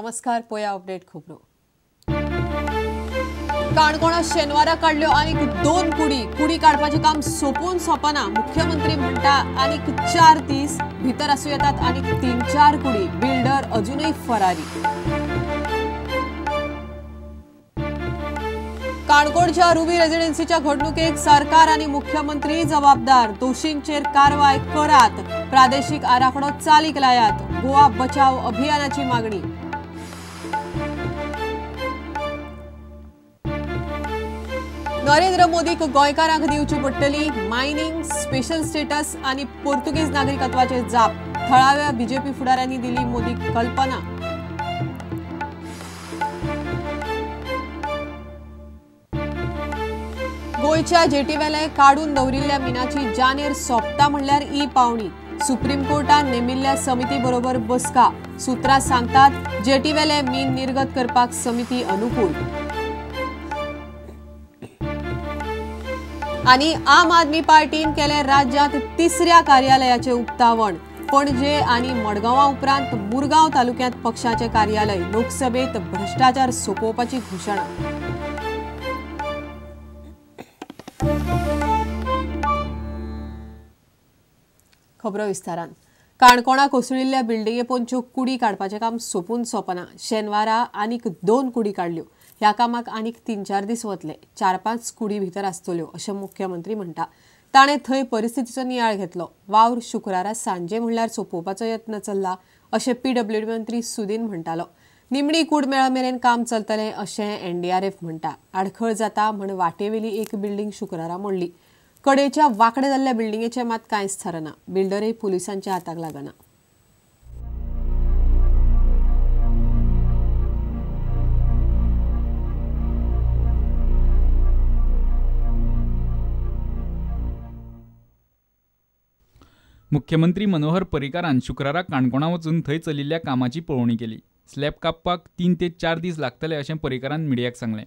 नमस्कार. पोया अपडेट खबरो. काणकोणात शेनवारा काढल्यो आनीक 2 कुडी काडपाचें काम सोपून सोपना. मुख्यमंत्री म्हणटा आनीक 4 दीस भितर आसूं येतात आनीक 3-4 कुडी. बिल्डर अजूनही फरारी. काणकोणच्या रुबी रेजिडेन्सीच्या घडणुकेक सरकार आणि मुख्यमंत्री जबाबदार. दोषींचेर कारवाय करात. प्रादेशिक आराखडो चालीक लायात. गोवा बचाव अभियानाची मागणी. नरेंद्र मोदीक गोंयकारांक दिवची पडटली मायनिंग स्पेशल स्टेटस आणि पोर्तुगीज नागरिकत्वाचे जाप. थळाव्या बीजेपी फुडाऱ्यांनी दिली मोदीक कल्पना. गोयच्या जेटीवेले काढून दवरिल्ल्या मिनाची जानेर सोंपता म्हणल्यार पावणी. सुप्रीम कोर्टान नेमिल्ल्या समिती बरोबर बसका. सुत्रां सांगतात जेटीवेले मीन निर्गत करपाक समिती अनुकूल. आणि आम आदमी पार्टीन केले राज्यात 3ऱ्या कार्यालयाचे उक्तावण. पणजे आणि मडगांवां उपरांत मुरगांव तालुक्यांत पक्षाचे कार्यालय. लोकसभेत भ्रष्टाचार सोंपोवपाची घोषणा. खबरो विस्तारान. काणकोणा कोसळिल्ल्या बिल्डिंगे पोंच्यो कुडी काडपाचें काम सोपून सोपना. शेनवारा आनीक 2 कुडी काडल्यो. ह्या कामाक आनीक 3-4 दीस वतले. 4-5 कुडी भितर आसतल्यो अशें मुख्यमंत्री म्हणटा. ताणें थंय परिस्थितीचो नियाळ घेतलो. वावर शुक्रारा सांजे म्हणल्यार सोंपोवपाचो यत्न चल्ला अशें PWD मंत्री सुदीन म्हणटालो. निमणी कूड मेळा मेरेन काम चलतलें अशें NDRF म्हणटा. आडखळ जाता म्हण वाटेवेली एक बिल्डींग शुक्रारा मोडली. कडेच्या वांकडे जाल्ल्या बिल्डिंगेचें मात कांयच थारना. बिल्डरय पुलिसांच्या हाताक लागना. मुख्यमंत्री मनोहर पर्रीकारान शुक्रारा काणकोणा वचून थंय चलिल्ल्या कामाची पळोवणी केली. स्लॅब कापपाक 3 ते 4 दीस लागतले अशें पर्रीकारान मिडियाक सांगलें.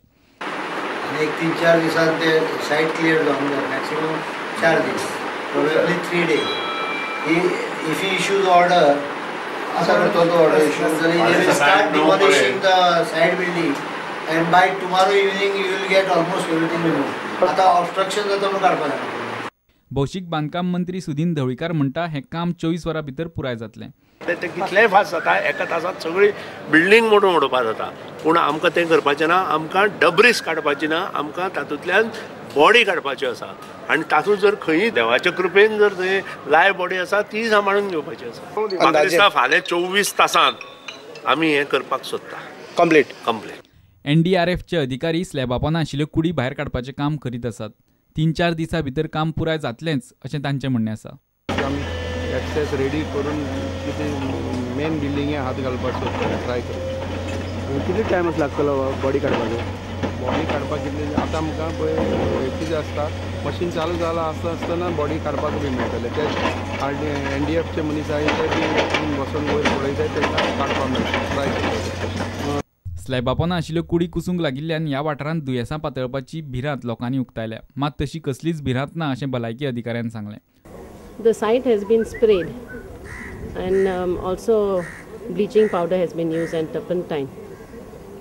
एक 3-4 दिसांत ते सायट क्लियर जावंक जाय. Maximum 4 days, probably 3 days. If he issues order असा करतो तो ऑर्डर इश्यूज जाल्यार start demolishing the side building and by tomorrow evening you will get almost everything removed. आता ऑब्स्ट्रक्शन जाता म्हणून काडपाक जाय. भौशीक बांदकाम मंत्री सुदीन ढवळीकार म्हणटा हें काम 24 वरां भितर पुराय जातलें. ते कितलेय फास्ट जाता. एका तासात सगळी बिल्डींग मोडोवपाक जाता. पूण आमकां तें करपाचें ना. आमकां डब्रीज काडपाची ना. आमकां तातूंतल्यान बॉडी काडपाची आसा. आनी तातूंत जर खंयी देवाच्या कृपेन जर थंय लायव्ह बॉडी आसा ती सांबाळून घेवपाची आसा. म्हाका दिसता फाल्यां 24 तासांत आमी हें करपाक सोदता. कंप्लीट. NDRFचे अधिकारी स्लॅबापोंदा आशिल्ल्यो कुडी भायर काडपाचें काम करीत आसात. 3-4 दिसां भितर काम पुराय जातलेंच अशें तांचें म्हणणें आसा. एक्सेस रेडी करून कितें मेन बिल्डिंगे हात घालपाक सोदता ट्राय करता. कितले टायम लागतलो बॉडी काडपाक? बॉडी काडपाक कितले आतां आमकां पळय कितें आसता मशीन चालू जाला आसतना बॉडी काडपाक बी मेळटले. ते NDFचे मनीस आहाय ते बी बसून वयर पळयताय तेंकां काडपाक मेळटा. ट्राय करता. स्लॅबापोंदा आशिल्ल्यो कुडी कुसूंक लागिल्ल्यान ह्या वाठारांत दुयेंसां पातळपाची भिरांत लोकांनी उक्तायल्या. मात तशी कसलीच भिरांत ना अशें भलायकी अधिकाऱ्यान सांगलें. The site has been sprayed and also bleaching powder has been used and turpentine.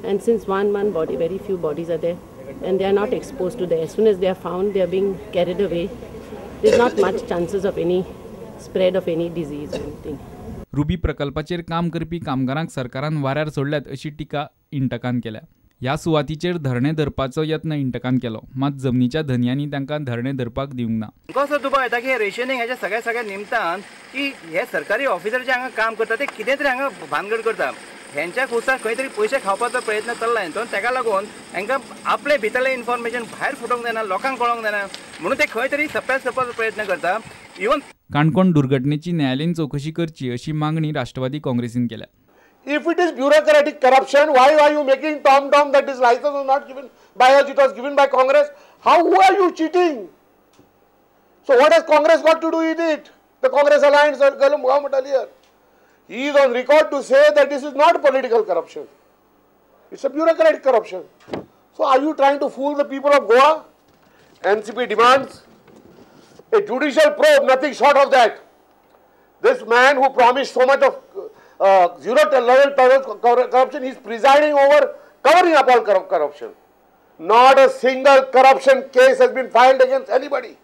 And since 1 month very few bodies are there and they are not exposed to the. As soon as they are found, they are being carried away. There is not much chances of any spread of any disease or anything. Ruby प्रकल्पाचेर काम करपी कामगारांक सरकारान वाऱ्यार सोडल्यात अशी टिका इंटकान केल्या. ह्या सुवातीचेर धरणे धरपाचो यत्न इंटकान केलो. मात जमनीच्या धन्यांनी तांकां धरणे धरपाक दिवंक ना. कसो दुबाव येता की रेशनिंग हेच्या सगळ्या निमतान की हे सरकारी ऑफिसर जे हांगा काम करता ते कितें तरी हांगा भानगड करता. हेंच्या खुसार खंय तरी पयशे खावपाचो प्रयत्न चल्ला हांचो. ताका लागून हांकां आपले भितरलें इन्फॉर्मेशन भायर फुटोवंक जायना, लोकांक कळोवंक जायना म्हणून ते खंय तरी सप्रेस करपाचो प्रयत्न करता. इवन काणकोण दुर्घटनेची न्यायालयीन चौकशी करची अशी मागणी राष्ट्रवादी काँग्रेसीन केल्या. If it is bureaucratic corruption, why are you making tom that this license was not given by us, it was given by Congress? Who are you cheating? So what has Congress got to do with it? The Congress alliance, Muhammad Ali, he is on record to say that this is not political corruption. It's a bureaucratic corruption. So are you trying to fool the people of Goa? NCP demands a judicial probe, nothing short of that. This man who promised so much of zero level corruption. He is presiding over covering up all corruption. Not a single corruption case has been filed against anybody.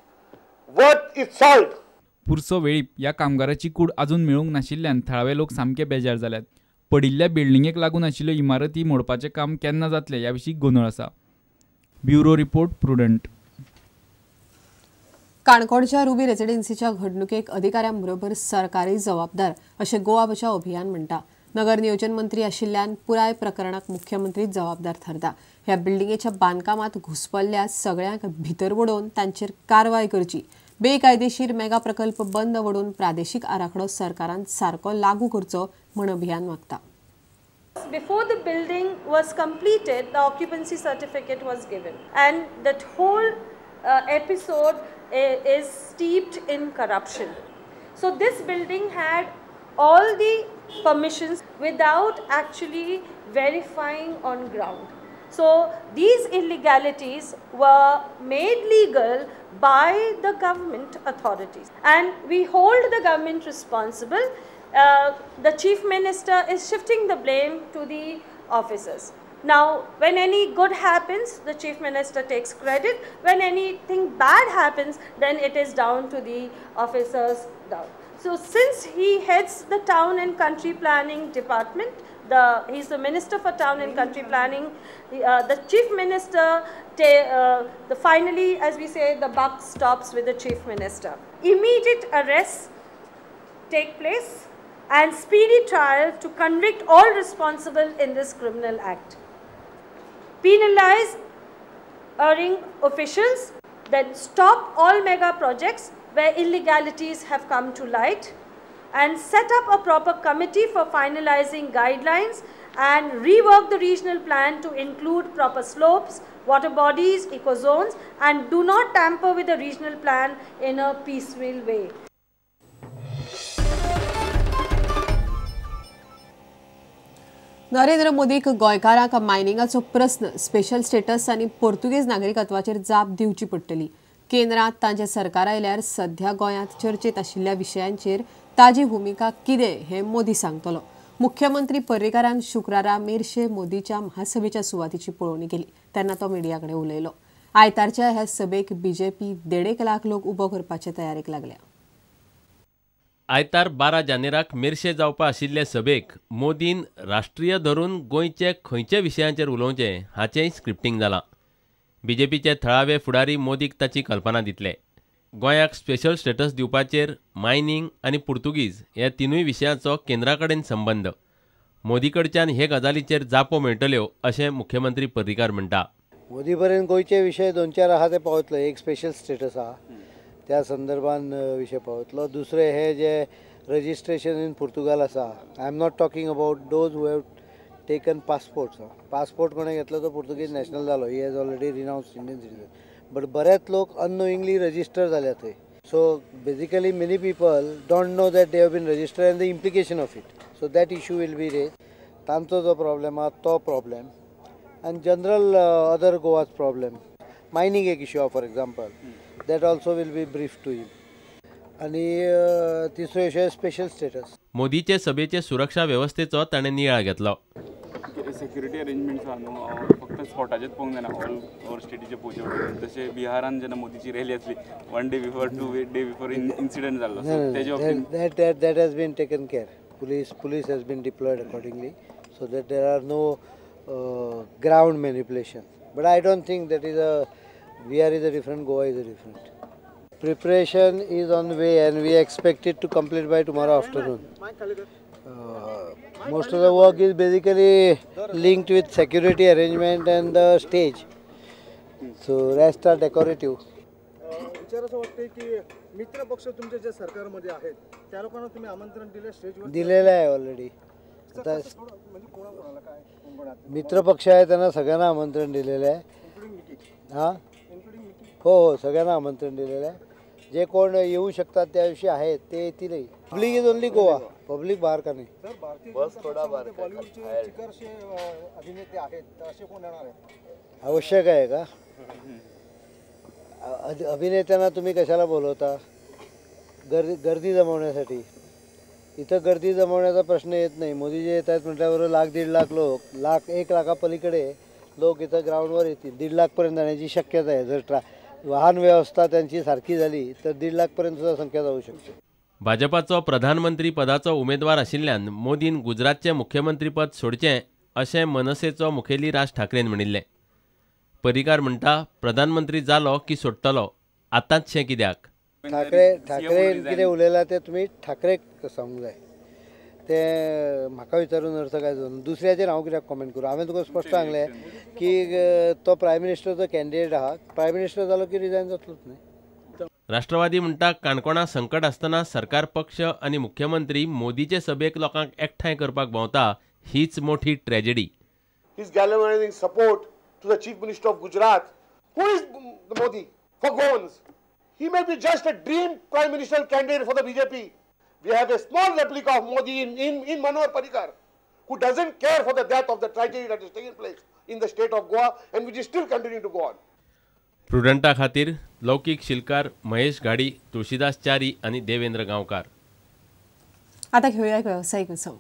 Worth its salt. Purso Velip या कामगाराची कूड अजून मेळूंक नाशिल्ल्यान थळावे लोक सामके बेजार जाल्यात. पडिल्ल्या बिल्डिंगेक लागून आशिल्ल्यो इमारती मोडपाचें काम केन्ना जातलें ह्या विशीं गोंधळ आसा. Bureau report prudent. काणकोणच्या रुबी रेसिडेन्सीच्या घडणुकेक अधिकाऱ्यांबरोबर सरकारय जबाबदार अशें गोवा बचाव अभियान म्हणटा. नगर नियोजन मंत्री आशिल्ल्यान पुराय प्रकरणाक मुख्यमंत्री जबाबदार थारता. ह्या बिल्डिंगेच्या बांदकामात घुसपल्ल्या सगळ्यांक भितर वडोवन तांचेर कारवाय करची. बेकायदेशीर मेगा प्रकल्प बंद वडून प्रादेशीक आराखडो सरकारान सारको लागू करचो म्हण अभियान मागता. Before the building was completed, the occupancy certificate was given, and that whole episode is steeped in corruption. So this building had all the permissions without actually verifying on ground. So these illegalities were made legal by the government authorities, and we hold the government responsible. The Chief Minister is shifting the blame to the officers. Now, when any good happens, the Chief Minister takes credit. When anything bad happens, then it is down to the officers down. So since he heads the Town and Country Planning Department, he's the Minister for Town and Country Planning, the Chief Minister, finally, as we say, the buck stops with the Chief Minister. Immediate arrests take place and speedy trial to convict all responsible in this criminal act. Penalize erring officials, then stop all mega projects where illegalities have come to light, and set up a proper committee for finalizing guidelines and rework the regional plan to include proper slopes, water bodies, eco zones, and do not tamper with the regional plan in a piecemeal way. Narendra मोदीक गोंयकारांक मायनिंगाचो प्रस्न special status आनी पोर्तुगेज नागरिकत्वाचेर जाप दिवची पडटली. केंद्रांत तांचे सरकार आयल्यार सध्या गोंयांत चर्चेत आशिल्ल्या विशयांचेर ताजी भुमिका कितें हें मोदी सांगतलो. मुख्यमंत्री पर्रीकारान शुक्रारा मेर्शे मोदीच्या महासभेच्या सुवातीची पळोवणी केली तेन्ना तो मिडिया कडेन उलयलो. आयतारच्या ह्या सभेक बीजेपी 1.5 लाख लोक उबो करपाचे तयारेक लागल्या. आयतार 12 जानेराक मेर्शे जावपा आशिल्ले सभेक मोदीन राष्ट्रीय धरून गोंयचे खंयचे विशयांचेर उलोवचें हाचेंय स्क्रिप्टिंग जालां. बीजेपीचे थळावे फुडारी मोदीक ताची कल्पना दितले. गोंयाक स्पेशल स्टेटस दिवपाचेर मायनिंग आनी पुर्तुगीज ह्या तिनूय विशयांचो केंद्रा कडेन संबंद. मोदी कडच्यान हे गजालीचेर जापो मेळटल्यो अशें मुख्यमंत्री पर्रीकार म्हणटा. मोदी पर्यंत गोंयचे विशय 2-4 आहा ते पावतलो. एक स्पेशल स्टेटस आहा त्या संदर्भान विषय पावतलो. दुसरे हे जे रजिस्ट्रेशन इन पुर्तुगाल आसा, I am not talking about those who have taken passports. Passport कोणें घेतलो तो पुर्तुगीज नॅशनल जालो. He has already renounced Indian citizen. But बरेच लोक अननोइंगली रजिस्टर जाल्या थंय. So basically many people don't know that they have been registered and the implication of it. So that issue will be raise. तांचो जो problem आहा तो problem आनी general other Goa's problem. Mining एक इश्यू आहा for example. That also will be briefed to him. आणि तिसरो विशय स्पेशल स्टेटस. मोदीचे सभेचे सुरक्षा व्यवस्थेचो ताणें नियाळ घेतलो. सेक्युरिटी अरेंजमेंट्स आहा न्हू, फक्त स्पॉटाचेच पळोवंक जायना, ऑल स्टेटीचे पळोवचे. तशें बिहारान जेन्ना मोदीची रॅली आसली 1 day before 2 day before incident जाल्लो. That has been taken care. Police has been deployed accordingly so that there are no ground manipulation. But I don't think that is Bihar is a different, Goa is a different. Preparation is on the way and we expect it to complete by tomorrow afternoon. Most of the work is basically linked with security arrangement and the stage. So rest are decorative. विचारायचं वाटतंय की मित्र पक्ष तुमच्या जे सरकारमध्ये आहेत त्या लोकांना तुम्ही आमंत्रण दिले स्टेजवर? दिलेलं आहे ऑलरेडी. आता मित्र पक्ष आहे त्यांना सगळ्यांना आमंत्रण दिलेलं आहे. हां हो, सगळ्यांना आमंत्रण दिलेलं आहे. जे कोण येऊ शकतात त्या दिवशी आहेत ते येतीलही. Public is only Goa, public बाहेर का नाही. बॉलिवूडचे चिकरचे अभिनेते आहेत तर असे कोण येणार आहे? आवश्यक आहे का? अभिनेत्यांना तुम्ही कशाला बोलवता? गर्दी जमवण्यासाठी. इथं गर्दी जमवण्याचा प्रश्न येत नाही. मोदी जे येत आहेत म्हटल्यावर 1,00,000-1.5 लाख लोक 1 लाखापलीकडे लोक इथं ग्राउंडवर येतील. 1.5 लाखपर्यंत जाण्याची शक्यता आहे. जर वाहन व्यवस्था त्यांची सारखी झाली तर 1.5 लाखपर्यंत सुद्धा संख्या जाऊ शकते. भाजपाचो प्रधानमंत्री पदाचो उमेदवार आशिल्ल्यान मोदीन गुजरातचें मुख्यमंत्रीपद सोडचें अशें मनसेचो मुखेली राज ठाकरेन म्हणिल्लें. पर्रीकार म्हणटा प्रधानमंत्री जालो की सोडटलो, आतांच शें कित्याक? ठाकरे कितें उलयलां तें तुमी ठाकरेक सांगूंक जाय. ते म्हाका विचारून अर्थ काय जावन दुसऱ्याचेर हांव कित्याक कॉमेंट करूं? हांवें तुका स्पश्ट सांगलें की तो प्रायम मिनिस्टरचो कॅन्डिडेट आहा. प्रायम मिनिस्टर जालो की रिजायन जातलोच न्ही. राष्ट्रवादी म्हणटा काणकोणा संकट आसतना सरकार पक्ष आनी मुख्यमंत्री मोदीचे सभेक लोकांक एकठांय करपाक भोंवता, हीच मोठी tragedy. He is galvanizing support to the Chief Minister of Gujarat. Who is Modi? For goons. He may be just a dream Prime Minister candidate for the BJP. We have a small replica of Modi in Manohar Parrikar, who doesn't care for the death of the tragedy that is taking place in the state of Goa and which is still continuing to go on. प्रुडंटा खातीर लौकीक शिलकार महेश घाडी, तुळशीदास च्यारी आनी देवेंद्र गांवकार. आता घेऊया एक व्यावसायिक उत्सव.